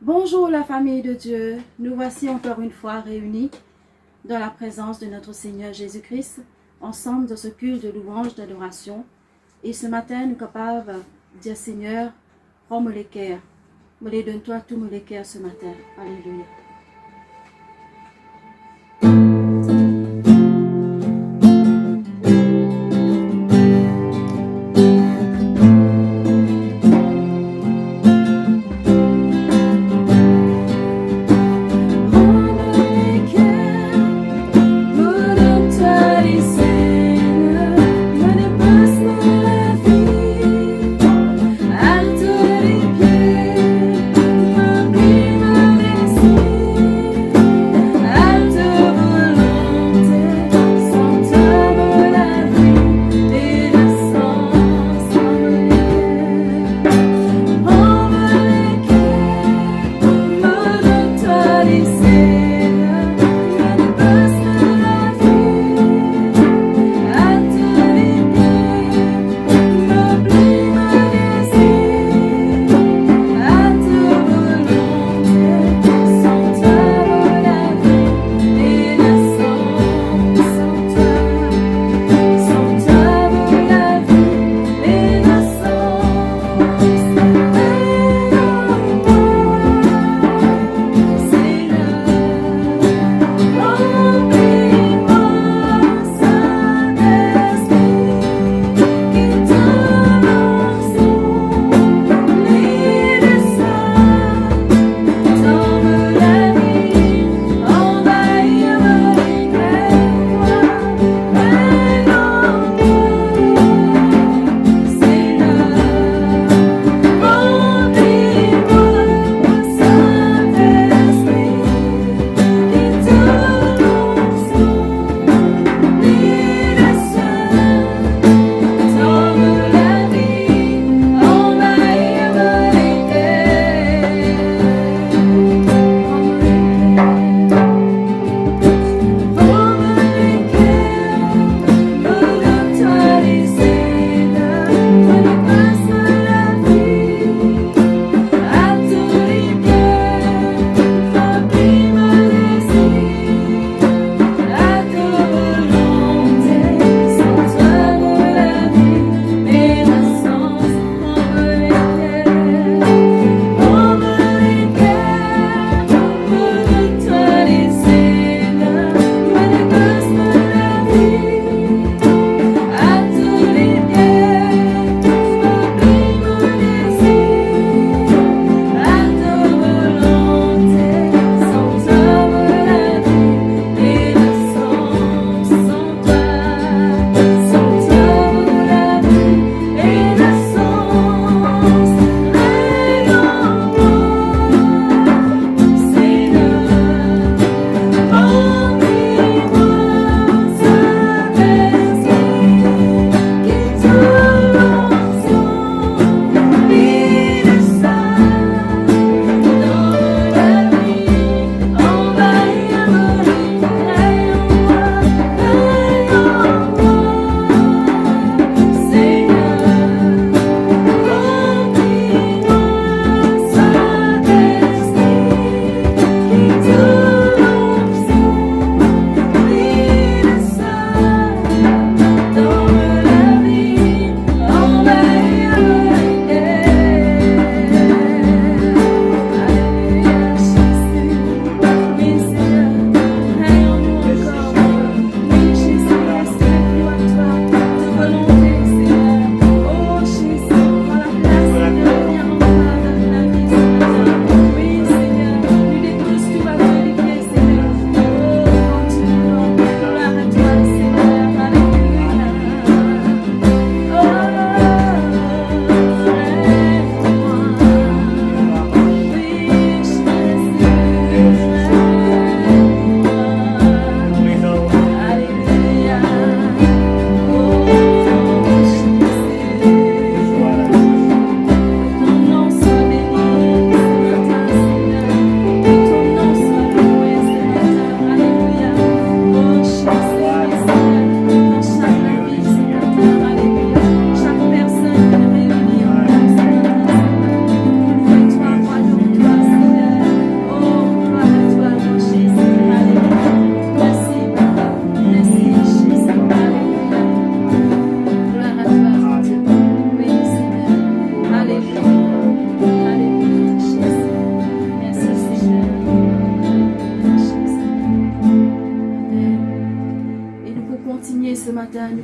Bonjour la famille de Dieu, nous voici encore une fois réunis dans la présence de notre Seigneur Jésus-Christ, ensemble dans ce culte de louange, d'adoration. Et ce matin, nous sommes capables de dire Seigneur, rends-moi les cœurs, me les donne-toi tous mes cœurs ce matin. Alléluia. See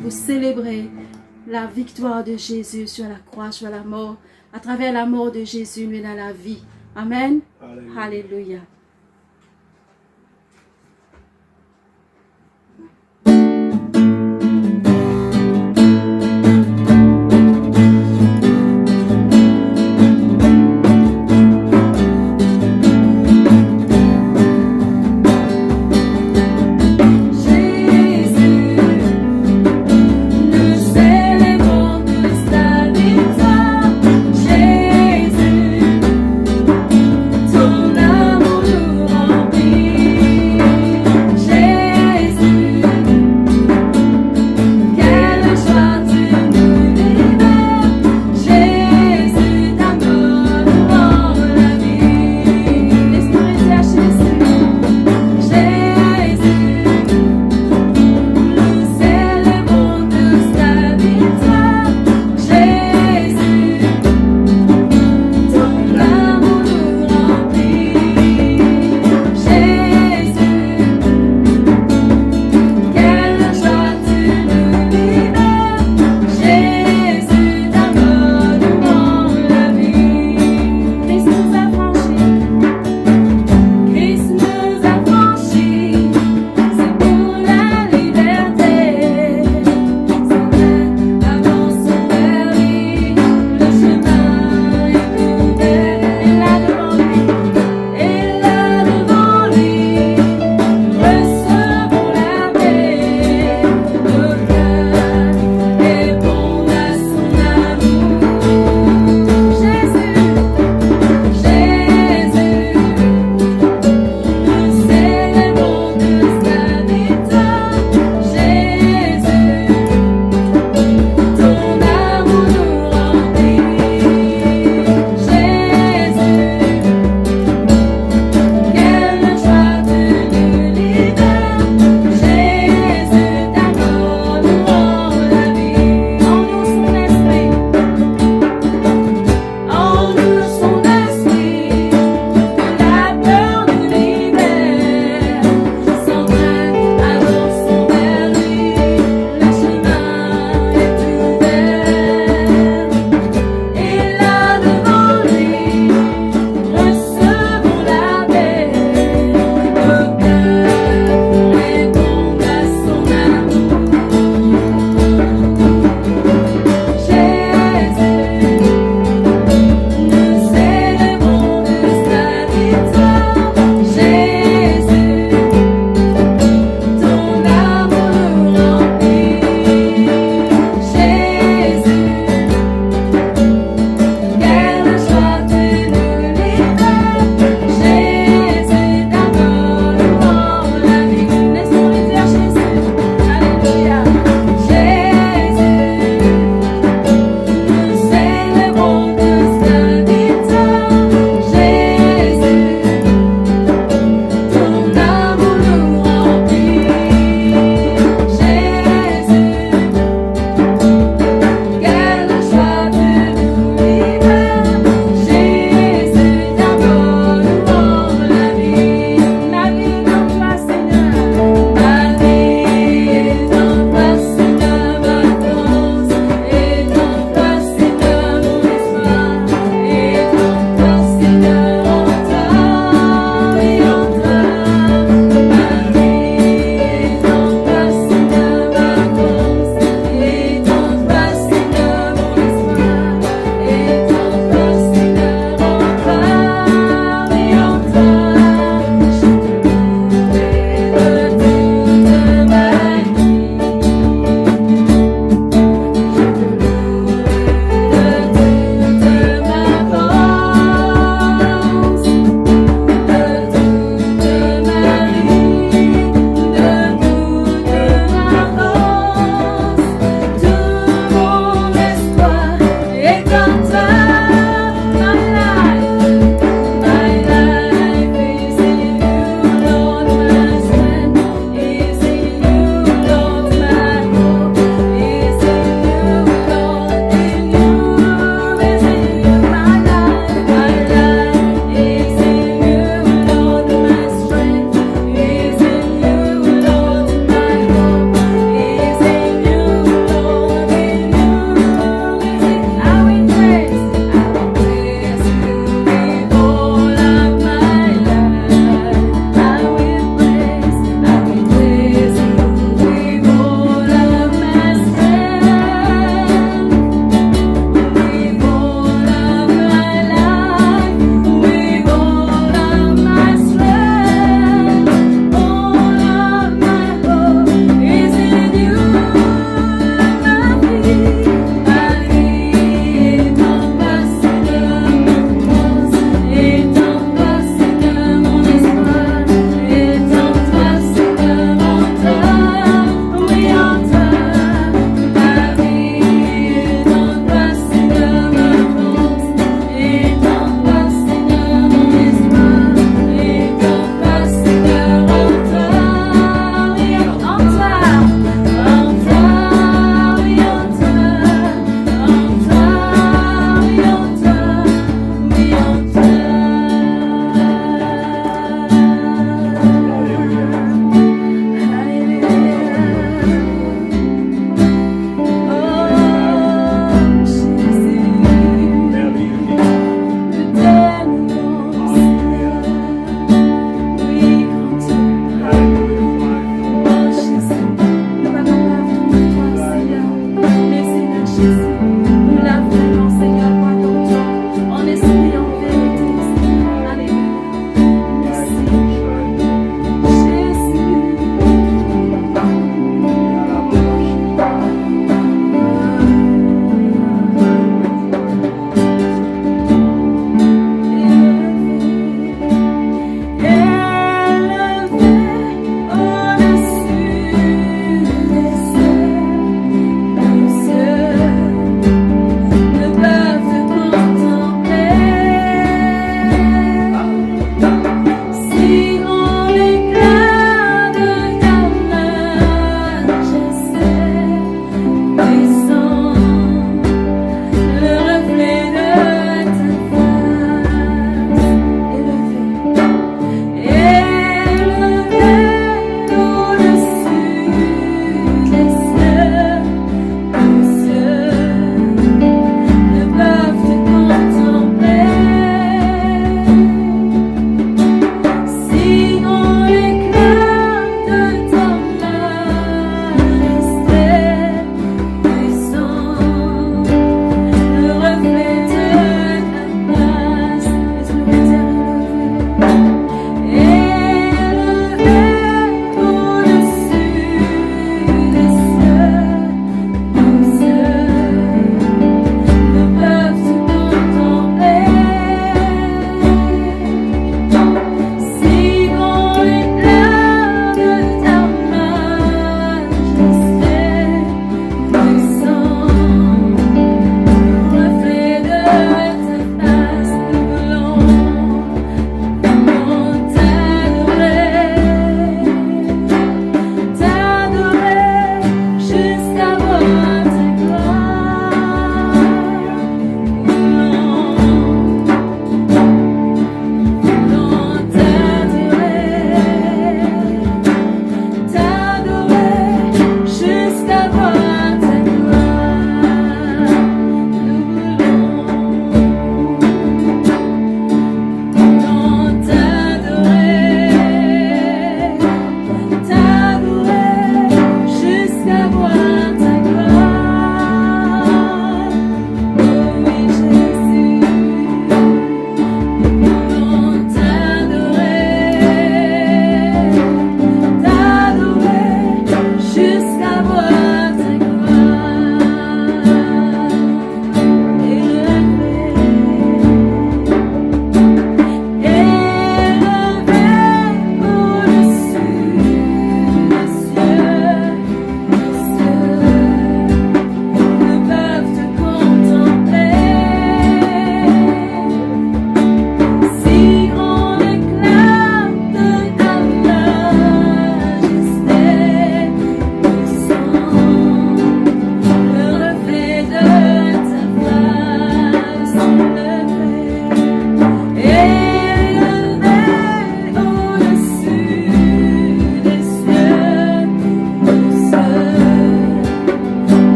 pour célébrer la victoire de Jésus sur la croix, sur la mort. À travers la mort de Jésus, nous avons la vie. Amen. Alléluia. Alléluia. Ton amour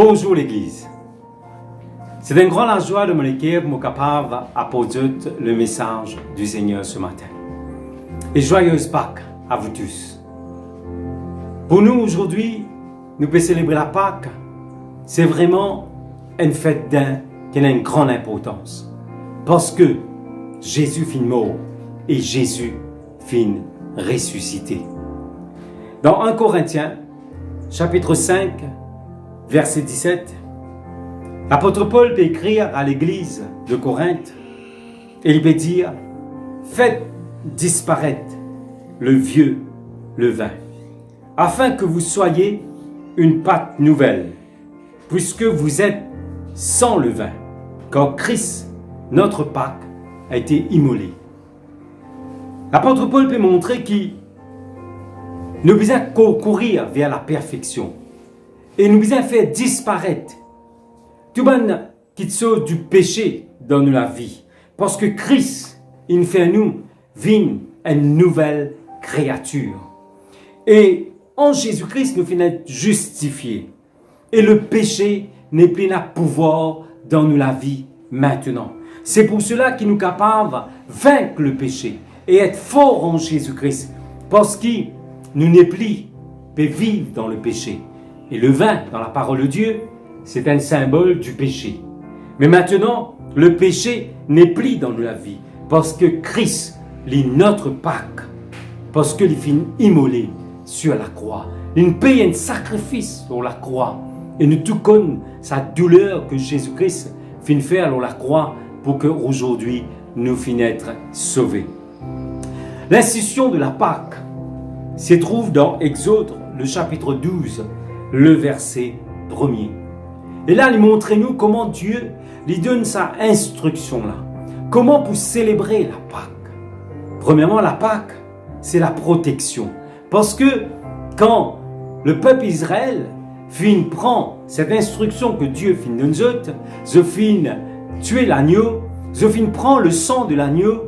Bonjour l'Église. C'est une grande joie de mon équipe pour capable d'apporter le message du Seigneur ce matin. Et joyeuse Pâques à vous tous. Pour nous aujourd'hui, nous pouvons célébrer la Pâques. C'est vraiment une fête qui a une grande importance. Parce que Jésus finit mort et Jésus finit ressuscité. Dans 1 Corinthiens, chapitre 5, verset 17, l'apôtre Paul peut écrire à l'église de Corinthe et il peut dire « Faites disparaître le vieux levain, afin que vous soyez une pâte nouvelle, puisque vous êtes sans levain, car Christ, notre Pâque, a été immolé. » L'apôtre Paul peut montrer qu'il nous devons courir vers la perfection et nous devons faire disparaître tout le monde qui sort du péché dans la vie. Parce que Christ, il fait nous vivre une nouvelle créature. Et en Jésus-Christ, nous finissons justifiés. Et le péché n'est plus de pouvoir dans la vie maintenant. C'est pour cela qu'il nous est capable de vaincre le péché et être fort en Jésus-Christ. Parce qu'il nous n'est plus de vivre dans le péché. Et le vin, dans la parole de Dieu, c'est un symbole du péché. Mais maintenant, le péché n'est plus dans la vie. Parce que Christ est notre Pâque. Parce qu'il finit immolé sur la croix. Il paye un sacrifice sur la croix. Et nous tout connaissons sa douleur que Jésus-Christ finit faire sur la croix pour qu'aujourd'hui nous finissions être sauvés. L'institution de la Pâque se trouve dans Exode, le chapitre 12, le verset 1er. Et là, il montre-nous comment Dieu lui donne sa instruction là. Comment pour célébrer la Pâque. Premièrement, la Pâque, c'est la protection. Parce que quand le peuple Israël prend cette instruction que Dieu nous donne, tuer l'agneau, prend le sang de l'agneau,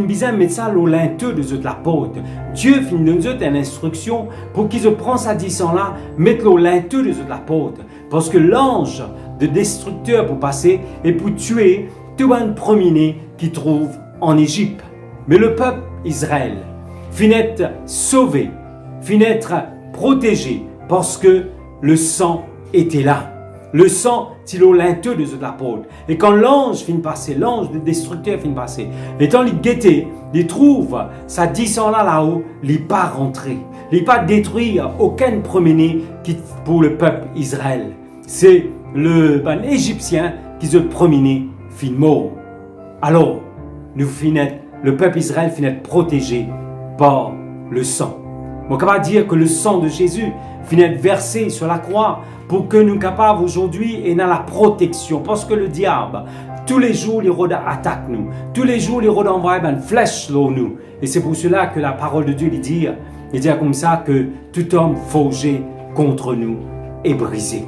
bien mettre ça au linteau de la porte. Dieu nous donne une instruction pour qu'ils prennent sa sang là, mettre au linteau de la porte. Parce que l'ange de destructeur pour passer et pour tuer tout le monde premier qui trouve en Égypte. Mais le peuple Israël finit être sauvé, finit être protégé parce que le sang était là. Le sang, c'est au linteau de la porte. Et quand l'ange finit passer, l'ange de destructeur finit passer, et quand il guettait, il trouve sa sang là-haut, il n'est pas rentré. Il n'est pas détruire aucun premier qui pour le peuple Israël. C'est le Égyptien qui se promené fin mort. Alors, le peuple Israël finit protégé par le sang. On peut dire que le sang de Jésus finit versé sur la croix pour que nous soyons capables aujourd'hui et dans la protection. Parce que le diable, tous les jours, il attaque nous. Tous les jours, il envoie une flèche sur nous. Et c'est pour cela que la parole de Dieu dit comme ça que tout homme forgé contre nous est brisé.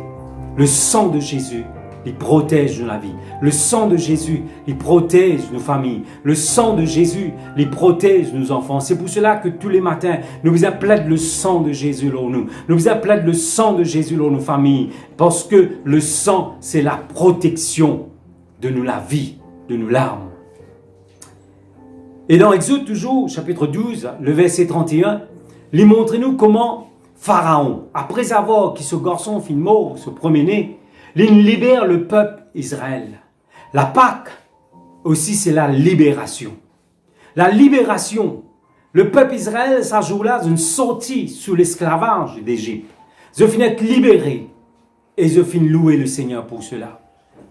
Le sang de Jésus, il protège la vie. Le sang de Jésus, il protège nos familles. Le sang de Jésus, il protège nos enfants. C'est pour cela que tous les matins, nous appelons le sang de Jésus dans nous. Nous appelons le sang de Jésus dans nos familles. Parce que le sang, c'est la protection de nous, la vie, de nos larmes. Et dans Exode toujours, chapitre 12, le verset 31, il montre-nous comment Pharaon, après avoir qui ce garçon fin mort, se promener, il libère le peuple Israël. La Pâque aussi, c'est la libération. La libération. Le peuple Israël, ça joue là une sortie sous l'esclavage d'Égypte. Je finis être libéré et je finis louer le Seigneur pour cela.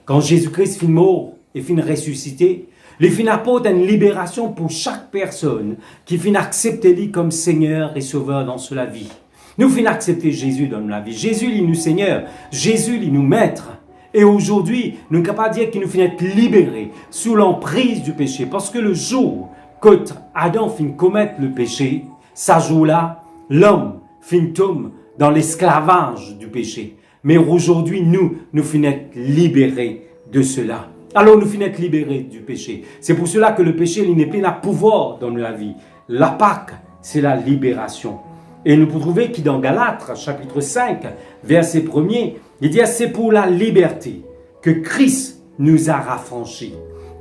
Quand Jésus-Christ finit mort et finit ressuscité, il finit apporter une libération pour chaque personne qui finit accepter lui comme Seigneur et Sauveur dans la vie. Nous finissons accepter Jésus dans la vie. Jésus, il nous Seigneur. Jésus, il nous Maître. Et aujourd'hui, nous sommes capables de dire qu'il nous finit être libérés sous l'emprise du péché. Parce que le jour que Adam finit commettre le péché, ça jour-là, l'homme finit tomber dans l'esclavage du péché. Mais aujourd'hui, nous finissons être libérés de cela. Alors nous finissons être libérés du péché. C'est pour cela que le péché, il n'est plus un pouvoir dans la vie. La Pâque, c'est la libération. Et nous pouvons trouver que dans Galates, chapitre 5, verset 1er, Il dit, c'est pour la liberté que Christ nous a raffranchis.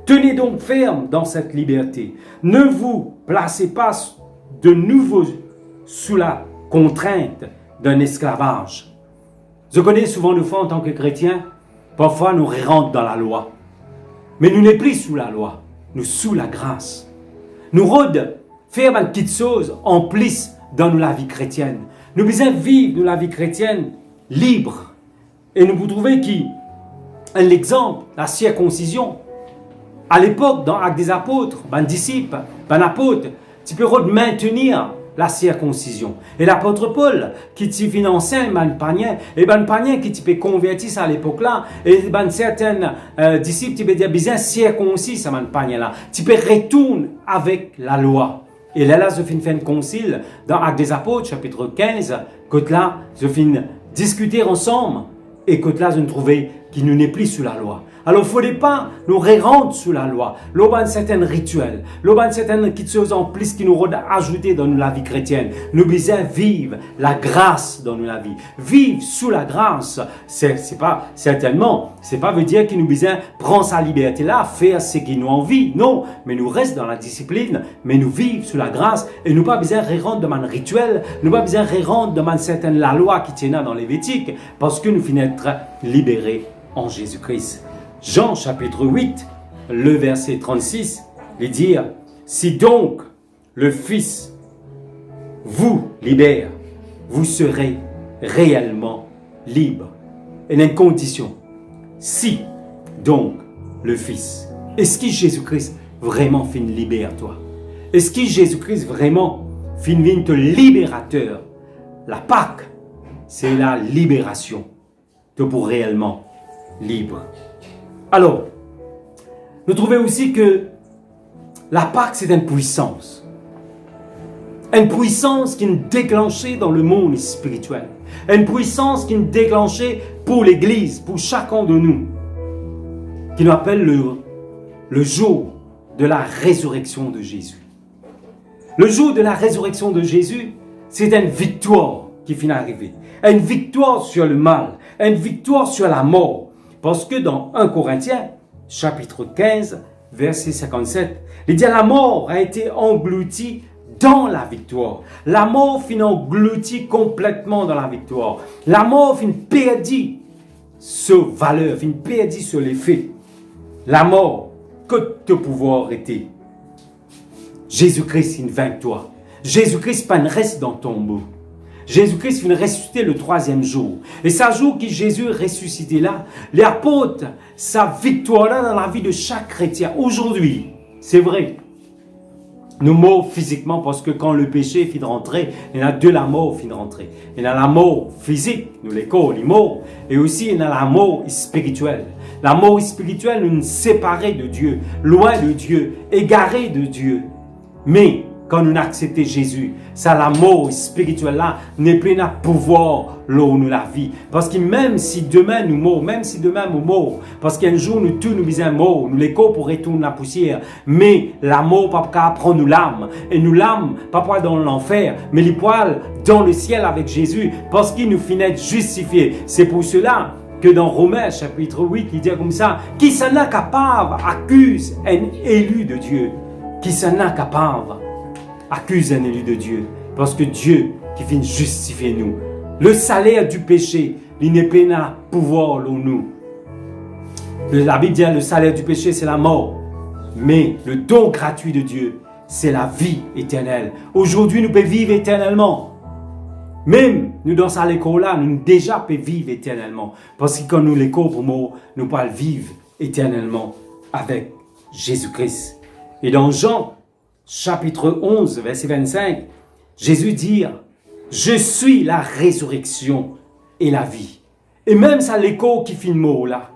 Tenez donc ferme dans cette liberté. Ne vous placez pas de nouveau sous la contrainte d'un esclavage. Je connais souvent nous en tant que chrétiens, parfois nous rentrons dans la loi. Mais nous n'est plus sous la loi, nous sous la grâce. Nous rôdons faire une petite chose en plus dans la vie chrétienne. Nous besoin vivre dans la vie chrétienne libre. Et nous vous trouvez qui l'exemple, la circoncision. À l'époque, dans Actes des Apôtres, ben disciples, ben apôtres, tu peux maintenir la circoncision. Et l'apôtre Paul, qui te finançait ben païen, et ben païen qui te peut convertir à l'époque là, et ben certains disciples, tu peux dire bien circoncis ça ben païen là. Tu peux retourner avec la loi. Et là, je finis faire un concile dans Actes des Apôtres, chapitre 15, que là, je finis discuter ensemble, et que là, je me trouvais qui nous n'est plus sous la loi. Alors, il ne faudrait pas nous rendre sous la loi. L'on a certains rituels, l'on a certaines choses en plus qui nous rendent ajouter dans la vie chrétienne. Nous devons vivre la grâce dans la vie. Vivre sous la grâce, c'est pas certainement, c'est pas veut dire que nous devons prendre sa liberté là, faire ce qui nous envie. Non, mais nous restons dans la discipline, mais nous vivons sous la grâce et nous pas besoin de rendre dans un rituel, nous pas besoin de rendre dans certaine la loi qui tient dans Lévitique, parce que nous finissons être libérés en Jésus-Christ. Jean chapitre 8, le verset 36, il dit « Si donc le Fils vous libère, vous serez réellement libre. » Et il y a une condition. Si donc le Fils, est-ce que Jésus-Christ vraiment finit libère toi? Est-ce que Jésus-Christ vraiment finit te libérateur? La Pâque, c'est la libération de pour réellement libre. Alors, nous trouvons aussi que la Pâque, c'est une puissance. Une puissance qui est déclenchée dans le monde spirituel. Une puissance qui est déclenchée pour l'Église, pour chacun de nous. Qui nous appelle le jour de la résurrection de Jésus. Le jour de la résurrection de Jésus, c'est une victoire qui finit d'arriver. Une victoire sur le mal, une victoire sur la mort. Parce que dans 1 Corinthiens, chapitre 15, verset 57, il dit la mort a été engloutie dans la victoire. La mort finit engloutie complètement dans la victoire. La mort finit perdue sur valeur, finit perdue sur les faits. La mort, que te pouvoir était. Jésus-Christ, il vainc toi. Jésus-Christ, pas reste dans ton tombeau. Jésus-Christ vient ressusciter le 3e jour. Et ce jour que Jésus est ressuscité là, les apôtres, sa victoire là dans la vie de chaque chrétien. Aujourd'hui, c'est vrai. Nous morts physiquement parce que quand le péché finit de rentrer, il y en a deux la mort finit de rentrer. Il y en a la mort physique, nous les corps, les morts. Et aussi il y en a la mort spirituelle. La mort spirituelle nous séparer de Dieu, loin de Dieu, égarés de Dieu. Mais quand nous acceptons Jésus, ça la mort spirituelle là n'est plus un pouvoir là où nous la vie. Parce que même si demain nous morts, même si demain nous morts, parce qu'un jour nous tous nous sommes morts, nous les corps pour retourner la poussière, mais la mort pas prendre nous l'âme, et nous l'âme pas dans l'enfer, mais les poils dans le ciel avec Jésus, parce qu'il nous finit justifiés. C'est pour cela que dans Romains chapitre 8, il dit comme ça, qui s'en est capable accuse un élu de Dieu, qui s'en est capable accuse un élu de Dieu, parce que Dieu qui vient justifier nous. Le salaire du péché, il n'est pas un pouvoir en nous. La Bible dit le salaire du péché, c'est la mort. Mais le don gratuit de Dieu, c'est la vie éternelle. Aujourd'hui, nous pouvons vivre éternellement. Même nous dans cette école-là, nous déjà pouvons vivre éternellement. Parce que quand nous l'école pour mort, nous pouvons vivre éternellement avec Jésus-Christ. Et dans Jean, chapitre 11, verset 25, Jésus dit « Je suis la résurrection et la vie. » Et même ça l'écho qui finit mot là.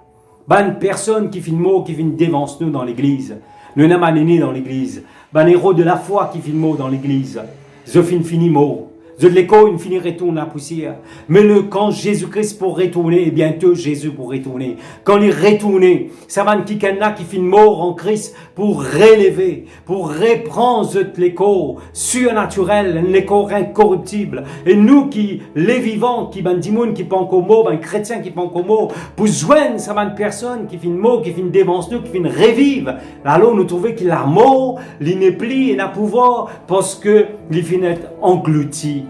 Une personne qui finit mot, qui vient dévance nous dans l'église. Nous n'avons pas né dans l'église. Un héros de la foi qui finit mot dans l'église. Je fini mot. De l'écho, il finit retourner la poussière. Mais quand Jésus-Christ pour retourner, et bientôt Jésus pour retourner. Quand il retourne, ça va qui finit mort en Christ pour relever, pour reprendre l'écho surnaturel, l'écho incorruptible. Et nous qui, les vivants, qui ben dimoun, qui pensent au mot, ben chrétiens qui pensent au mot, pour joindre ça va une personne qui finit mort, qui finit dévance nous, qui finit revivre. Alors nous trouvons qu'il a mort, il n'est plus, il n'a pouvoir, parce que il finit être englouti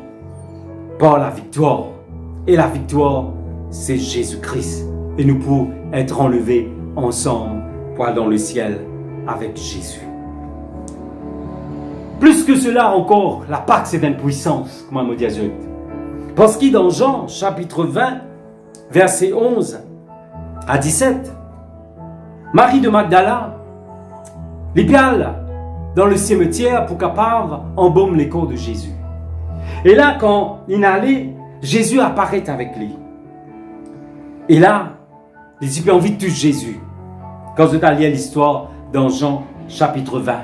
par la victoire. Et la victoire, c'est Jésus-Christ. Et nous pouvons être enlevés ensemble pour aller dans le ciel avec Jésus. Plus que cela encore, la Pâque c'est une puissance, comme on me dit. Parce que dans Jean chapitre 20, verset 11 à 17, Marie de Magdala, les piale dans le cimetière pour capable embaumer les corps de Jésus. Et là, quand il allait, Jésus apparaît avec lui. Et là, les disciples ont envie de toucher Jésus. Quand vous allez à l'histoire dans Jean chapitre 20.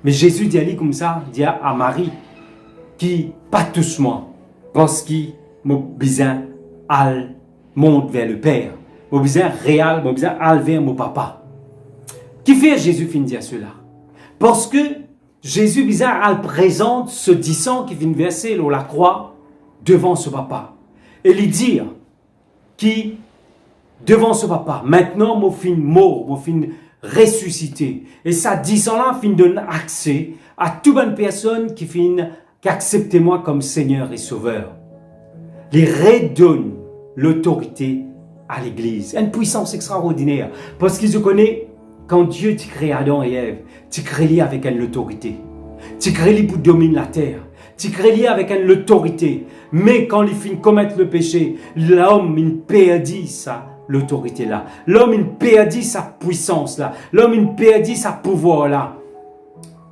Mais Jésus dit à lui comme ça, il dit à Marie, qui pas touche-moi, parce qu'il m'a besoin al monte vers le Père. M'a besoin réel, m'a besoin al vers mon papa. Qui fait Jésus finit dire cela? Parce que Jésus bizarre al présente ce disant qui vient verser la croix devant ce papa. Et lui dire qui devant ce papa, maintenant mon fin mort, mon fin ressuscité. Et ça disant-là fin donne accès à toute bonne personne qui accepte moi comme Seigneur et Sauveur. Les redonne l'autorité à l'Église. Une puissance extraordinaire. Parce qu'ils se connaissent, quand Dieu t'a créé Adam et Ève, tu crées avec une autorité. Tu crées pour dominer la terre. Tu crées avec une autorité. Mais quand il finit commettre le péché, l'homme il perdit ça. L'autorité là. L'homme il perdit sa puissance là. L'homme il perdit sa pouvoir là.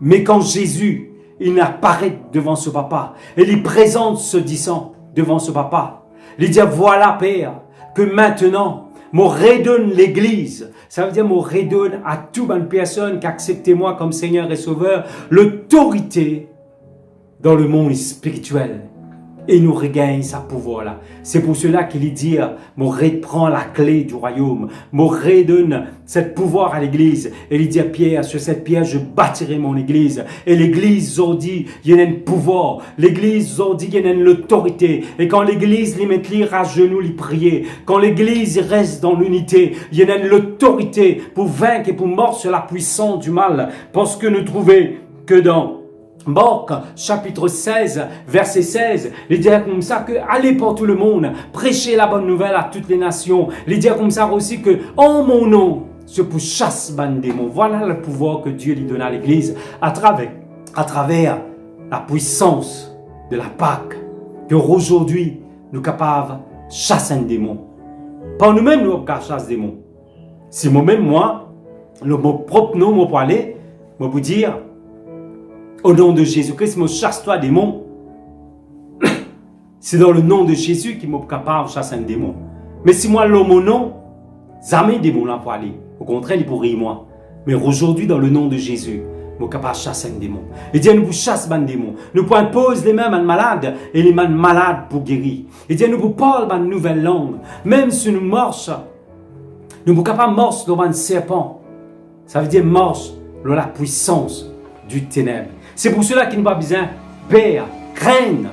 Mais quand Jésus il apparaît devant ce papa, et il présente ce disant devant ce papa, il dit voilà Père, que maintenant, me redonne l'Église. Ça veut dire me redonne à toute bonne personne qui accepte moi comme Seigneur et Sauveur l'autorité dans le monde spirituel. Et nous regagne sa pouvoir là. C'est pour cela qu'il dit, me reprend la clé du royaume, me redonne cette pouvoir à l'église. Et il dit à Pierre, sur cette pierre, je bâtirai mon église. Et l'église, on dit, il y a un pouvoir. L'église, on dit, il y a une autorité. Et quand l'église, les met à genoux, les prier. Quand l'église reste dans l'unité, il y a une autorité pour vaincre et pour mordre sur la puissance du mal. Parce que nous trouvons que dans Marc, chapitre 16, verset 16, il dit comme ça que allez pour tout le monde, prêchez la bonne nouvelle à toutes les nations. Il dit comme ça aussi que en mon nom, je pour chasse ban démons. Voilà le pouvoir que Dieu lui donne à l'église à travers la puissance de la Pâque. Que aujourd'hui, nous sommes capables de chasser un démon. Pas nous-mêmes, nous sommes capables de chasser des démons. Si moi-même, mon propre nom, mon pour aller, je vous dire, au nom de Jésus-Christ, me chasse-toi démon. C'est dans le nom de Jésus qu'il m'est capable de chasser un démon. Mais si moi, l'homme au nom, jamais démon là pour aller. Au contraire, il pourrait moi. Mais aujourd'hui, dans le nom de Jésus, je suis capable de chasser un démon. Et Dieu nous chasse un démon. Nous pouvons imposer les mains à malades et les mains malades pour guérir. Et Dieu nous parle une nouvelle langue. Même si nous marchons, nous sommes capables de marcher dans un serpent. Ça veut dire marche dans la puissance du ténèbre. C'est pour cela qu'il n'a pas besoin de peur, craindre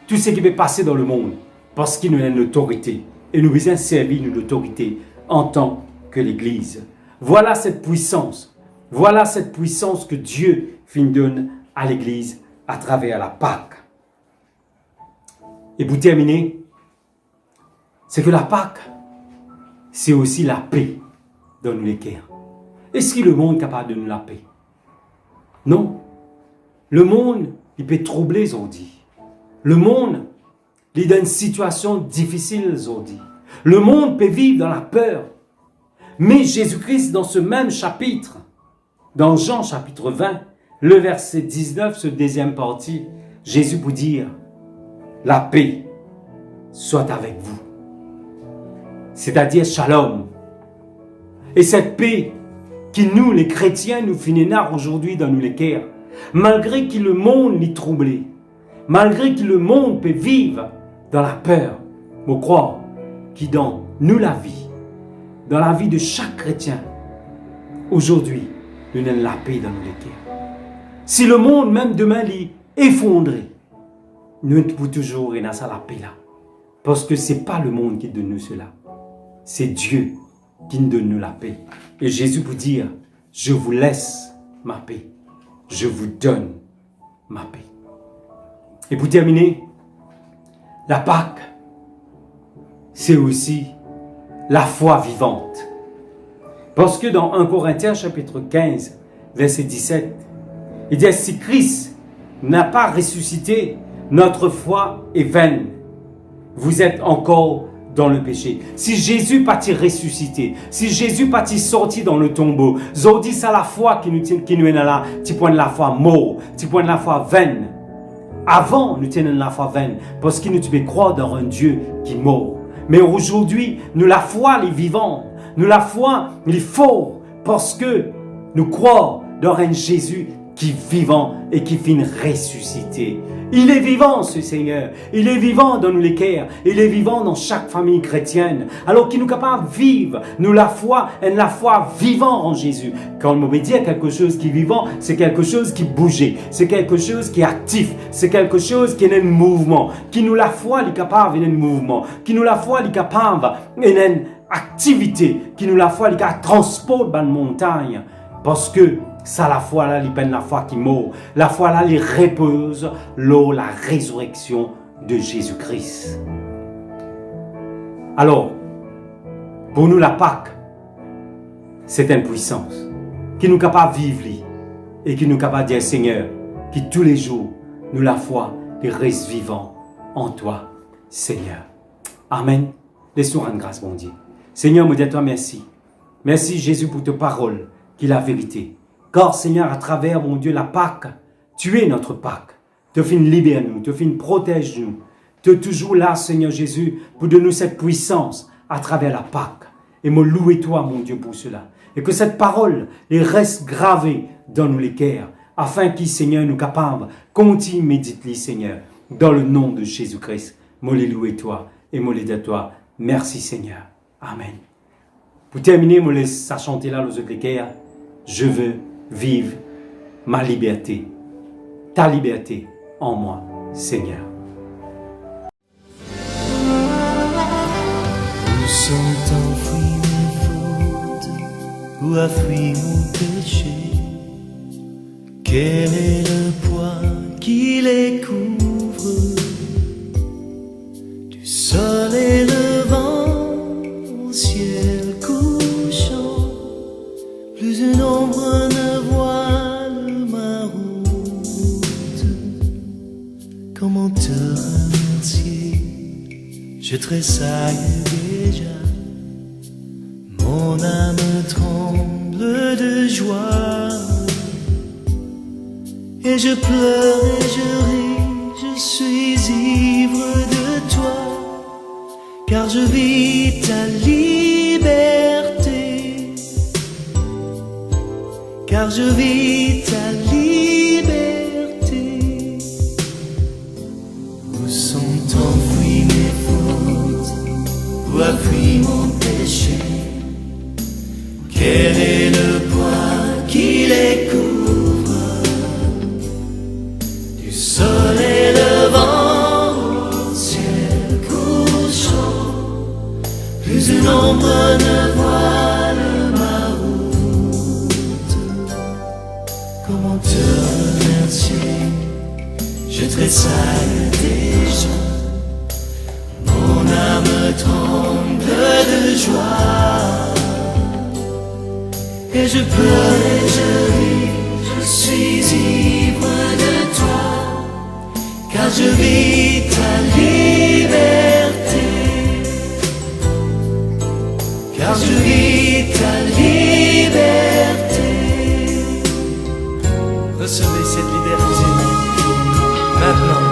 tout ce qui peut passer dans le monde. Parce qu'il nous a une autorité. Et nous avons besoin de servir notre autorité en tant que l'Église. Voilà cette puissance. Voilà cette puissance que Dieu donne à l'Église à travers la Pâque. Et pour terminer, c'est que la Pâque, c'est aussi la paix dans nos cœurs. Est-ce que le monde est capable de nous la paix? Non. Le monde, il peut troubler, ils ont dit. Le monde, il est dans une situation difficile, ils ont dit. Le monde peut vivre dans la peur. Mais Jésus-Christ, dans ce même chapitre, dans Jean chapitre 20, le verset 19, ce deuxième partie, Jésus peut dire, la paix soit avec vous. C'est-à-dire shalom. Et cette paix qui nous, les chrétiens, nous finissons aujourd'hui dans nos cœurs, malgré que le monde est troublé, malgré que le monde peut vivre dans la peur, je crois qu'il donne nous la vie, dans la vie de chaque chrétien. Aujourd'hui, nous avons la paix dans nos cœurs. Si le monde, même demain, est effondré, nous pouvons toujours être dans la paix là. Parce que ce n'est pas le monde qui donne nous cela. C'est Dieu qui nous donne nous la paix. Et Jésus vous dire, je vous laisse ma paix. Je vous donne ma paix. Et pour terminer, la Pâque, c'est aussi la foi vivante. Parce que dans 1 Corinthiens chapitre 15, verset 17, il dit, si Christ n'a pas ressuscité, notre foi est vaine. Vous êtes encore dans le péché. Si Jésus pas-il ressuscité, si Jésus pas-il sorti dans le tombeau, zodi c'est la foi qui nous est là, tu point de la foi mort, tu point de la foi vaine. Avant, nous tenons la foi vaine, parce que nous devons croire dans un Dieu qui est mort. Mais aujourd'hui, nous la foi est vivante, nous la foi est fort, parce que nous croyons dans un Jésus qui est vivant et qui finit ressuscité. Il est vivant, ce Seigneur. Il est vivant dans nos les cœurs. Il est vivant dans chaque famille chrétienne. Alors qu'il nous est capable de vivre, nous la foi vivant en Jésus. Quand on me dit quelque chose qui est vivant, c'est quelque chose qui bouge. C'est quelque chose qui est actif. C'est quelque chose qui est un mouvement. Qui nous la foi est capable d'un mouvement. Qui nous la foi est capable d'une activité. Qui nous la foi est capable de transporter dans la montagne. Parce que ça, la foi là, il peine la foi qui mord. La foi là, il repose lors la résurrection de Jésus-Christ. Alors, pour nous, la Pâque, c'est une puissance qui nous est capable de vivre et qui nous est capable de dire, Seigneur, qui tous les jours, nous la foi, il reste vivant en toi, Seigneur. Amen. Laissons rendre grâce, mon Dieu. Seigneur, me dis à toi merci. Merci, Jésus, pour ta parole, qui est la vérité. Car, Seigneur, à travers, mon Dieu, la Pâque, tu es notre Pâque. Tu finis libère nous, tu finis protège nous. Tu es toujours là, Seigneur Jésus, pour donner cette puissance à travers la Pâque. Et me louer toi, mon Dieu, pour cela. Et que cette parole reste gravée dans nos cœurs, afin qu'il, Seigneur, nous capable, continue méditer, Seigneur, dans le nom de Jésus-Christ. Me louer toi et me l'aider à toi. Merci, Seigneur. Amen. Pour terminer, me laisse chanter là, les autres cœurs. Je veux vivre ma liberté, ta liberté en moi, Seigneur. Où sont enfouies mes fautes, où a fui mon péché? Quel est le poids qui les couvre? Du soleil levant au ciel couchant, plus une ombre ne voile ma route. Comment te remercier? Je tressaille déjà, mon âme tremble de joie. Et je pleure et je ris, je suis ivre de toi, car je vis ta liberté. Car je vis ta liberté. Où sont enfouies mes fautes, où a fui mon péché? Quel est le poids qui les couvre? Du soleil levant au ciel couchant, plus une ombre ne voile ma route. Comment te remercier? Je tressaille déjà, mon âme tremble de joie. Et je pleure et je ris, je suis ivre de toi, car je vis ta liberté. Car je vis ta liberté. Recevez cette liberté maintenant.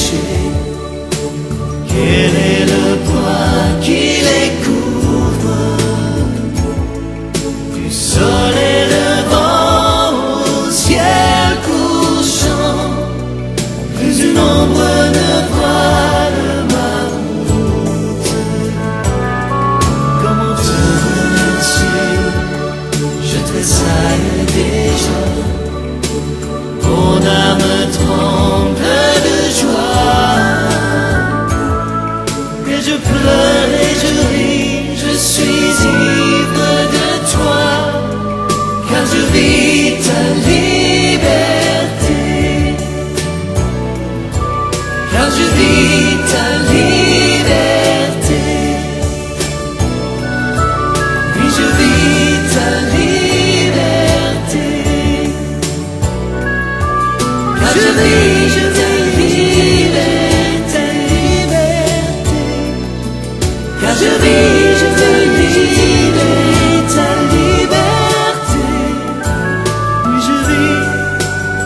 péchés. Quel est le poids qui les couvre? Du soleil levant au ciel couchant, plus une ombre ne voile ma route. Comment te remercier? Je tressaille déjà, mon âme tremble de joie. Et je pleure et je ris, je suis ivre de toi, car je vis ta liberté. Car je vis ta liberté. Oui, je vis ta liberté. Car je vis ta liberté. Car je vis ta liberté. Oui, je vis,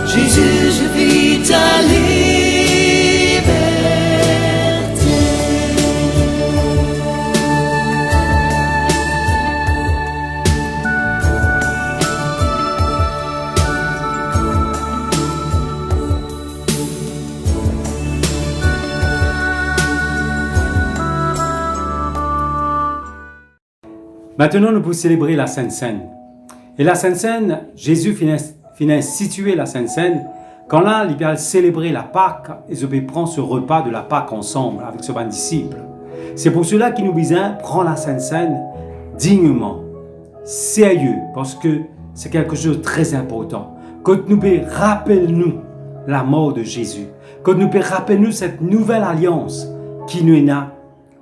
Jésus, je vis ta liberté. Maintenant, nous pouvons célébrer la Sainte Seine. Et la Sainte Seine, Jésus finit instituer la Sainte Seine quand là, il va célébrer la Pâque et il peut prendre ce repas de la Pâque ensemble avec ses disciples. C'est pour cela qu'il nous dit prendre la Sainte Seine dignement, sérieux, parce que c'est quelque chose de très important. Que nous rappelle-nous la mort de Jésus. Que nous rappelle-nous cette nouvelle alliance qui nous est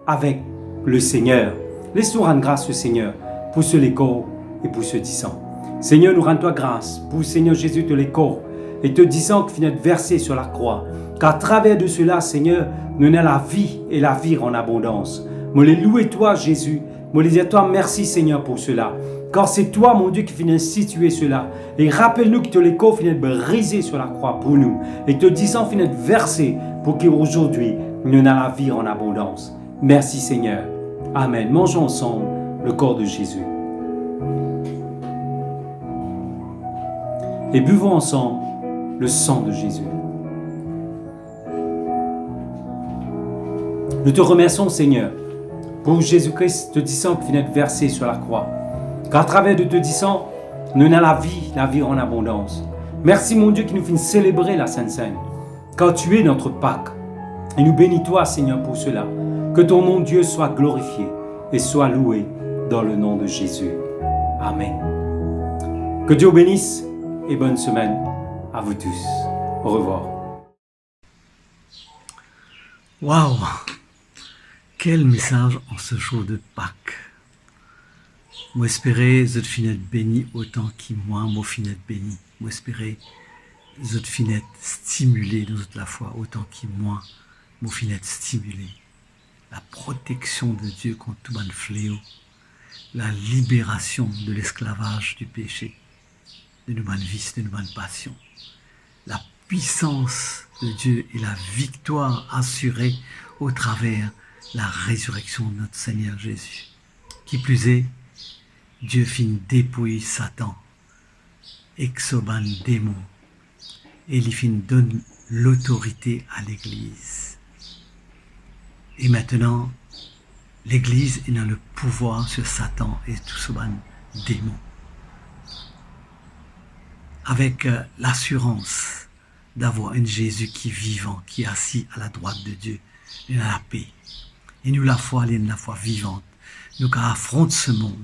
avec le Seigneur. Laisse-nous rendre grâce au Seigneur pour ce l'écho et pour ce disant. Seigneur, nous rendons-toi grâce pour Seigneur Jésus de l'écho et te disant que tu es versé sur la croix. Qu'à travers de cela, Seigneur, nous avons la vie et la vie en abondance. Moi, les louer toi, Jésus. Moi, les dire toi, merci Seigneur pour cela. Car c'est toi, mon Dieu, qui viens instituer cela. Et rappelle-nous que l'écho finit de briser sur la croix pour nous. Et te disant finit de verser pour qu'aujourd'hui, nous ayons la vie en abondance. Merci Seigneur. Amen. Mangeons ensemble le corps de Jésus. Et buvons ensemble le sang de Jésus. Nous te remercions, Seigneur, pour Jésus-Christ, te disant qu'il venait de verser sur la croix. Qu'à travers de te disant, nous avons la vie en abondance. Merci, mon Dieu, qui nous fait célébrer la Sainte Seine. Car tu es notre Pâque. Et nous bénis-toi, Seigneur, pour cela. Que ton nom, Dieu, soit glorifié et soit loué dans le nom de Jésus. Amen. Que Dieu bénisse et bonne semaine à vous tous. Au revoir. Waouh! Quel message en ce jour de Pâques! Moi espérer que vous finissez béni autant que moi finissez béni. Moi espérer que vous finissez stimulé dans la foi autant que moi finissez stimulé. La protection de Dieu contre tout le fléau, la libération de l'esclavage du péché, de nos vices, de nos passions, la puissance de Dieu et la victoire assurée au travers de la résurrection de notre Seigneur Jésus. Qui plus est, Dieu finit dépouiller Satan, exoban démon, et il finit donne l'autorité à l'Église. Et maintenant, l'Église est dans le pouvoir sur Satan et tout ce démon. Avec l'assurance d'avoir un Jésus qui est vivant, qui est assis à la droite de Dieu, et dans la paix. Et nous, la foi, elle est la foi vivante. Nous, qui affrontons ce monde.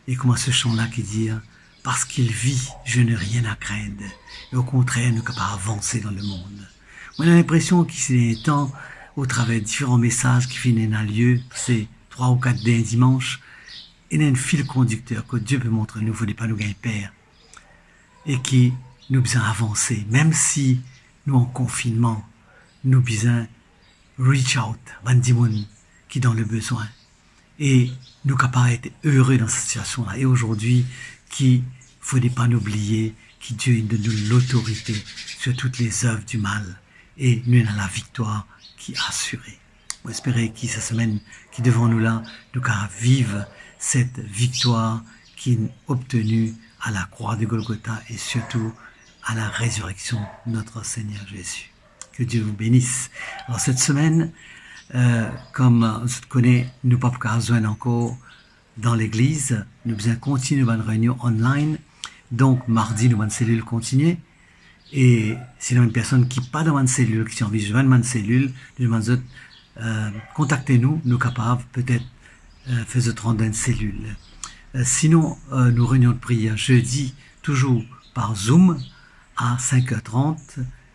Et comme ce chant-là qui dit, parce qu'il vit, je n'ai rien à craindre. Et au contraire, nous, capables d'avancer dans le monde. Moi, j'ai l'impression qu'il c'est un temps, au travers de différents messages qui finissent dans lieu, c'est 3 ou 4 dimanches, il y a un fil conducteur que Dieu peut montrer nous, il ne faut pas nous gagner père, et qui nous besoin avancer, même si nous en confinement, nous besoin reach out, qui dans le besoin, et nous capables d'être heureux dans cette situation-là, et aujourd'hui, qu'il ne faut pas nous oublier, que Dieu donne nous l'autorité sur toutes les œuvres du mal, et nous avons la victoire qui est assurée. J'espère que cette semaine qui est devant nous là, nous allons vivre cette victoire qui est obtenue à la croix de Golgotha et surtout à la résurrection de notre Seigneur Jésus. Que Dieu vous bénisse. Alors cette semaine, comme vous connaissez, nous ne pouvons pas rejoindre encore dans l'église, nous devons continuer une réunion online. Donc mardi, nous avons une cellule continuer. Et sinon une personne qui n'est pas dans une cellule, qui a envie de joindre une cellule, nous demandons contactez-nous, nous capables peut-être faire rendre une cellule. Sinon, nous réunions de prière jeudi, toujours par Zoom, à 5h30,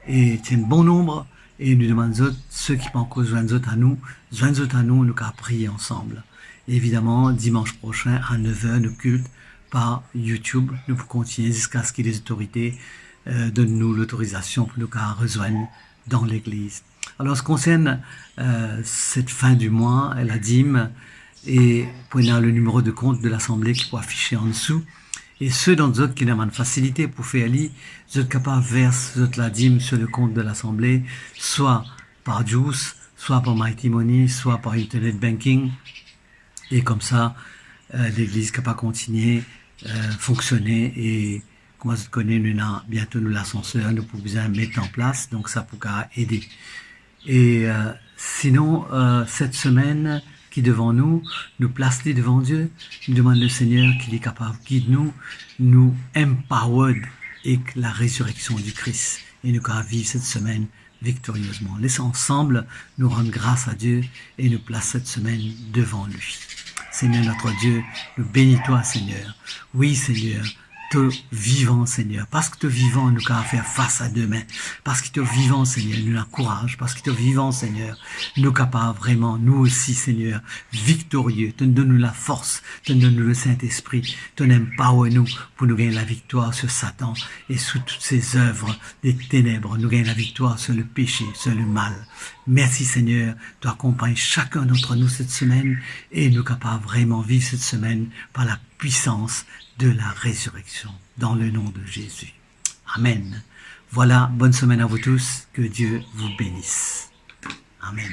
et c'est un bon nombre, et nous demandons ceux qui peuvent encore joindre à nous, nous allons prier ensemble. Et évidemment, dimanche prochain, à 9h, nous culte par YouTube, nous pouvons continuer jusqu'à ce que les autorités donnent nous l'autorisation pour nous rejoindre dans l'église. Alors, ce qui concerne cette fin du mois, la dîme, et prenez le numéro de compte de l'Assemblée qui peut afficher en dessous. Et ceux d'entre eux qui n'ont pas de facilité pour faire lire, vous êtes capables de verser la dîme sur le compte de l'Assemblée, soit par Juice, soit par Mighty Money, soit par Internet Banking. Et comme ça, l'Église est capable de continuer fonctionner. Et comme vous connaissez, nous avons bientôt l'ascenseur, nous pouvons bien mettre en place, donc ça pourra aider. Et sinon, cette semaine qui est devant nous, nous place devant Dieu, nous demande le Seigneur qu'il est capable, guide-nous, nous empowered avec la résurrection du Christ. Et nous allons vivre cette semaine victorieusement. Laissons ensemble nous rendre grâce à Dieu et nous place cette semaine devant lui. Seigneur notre Dieu, nous bénis-toi Seigneur. Oui Seigneur, te vivant Seigneur, parce que te vivant nous allons faire face à demain, parce que te vivant Seigneur nous avons courage, parce que te vivant Seigneur nous capables vraiment nous aussi Seigneur victorieux, te donne-nous la force, te donne-nous le Saint-Esprit, te empower nous pour nous gagner la victoire sur Satan et sous toutes ces œuvres des ténèbres, nous gagner la victoire sur le péché, sur le mal. Merci Seigneur, tu accompagnes chacun d'entre nous cette semaine et nous capables vraiment vivre cette semaine par la puissance de la résurrection, dans le nom de Jésus. Amen. Voilà, bonne semaine à vous tous, que Dieu vous bénisse. Amen.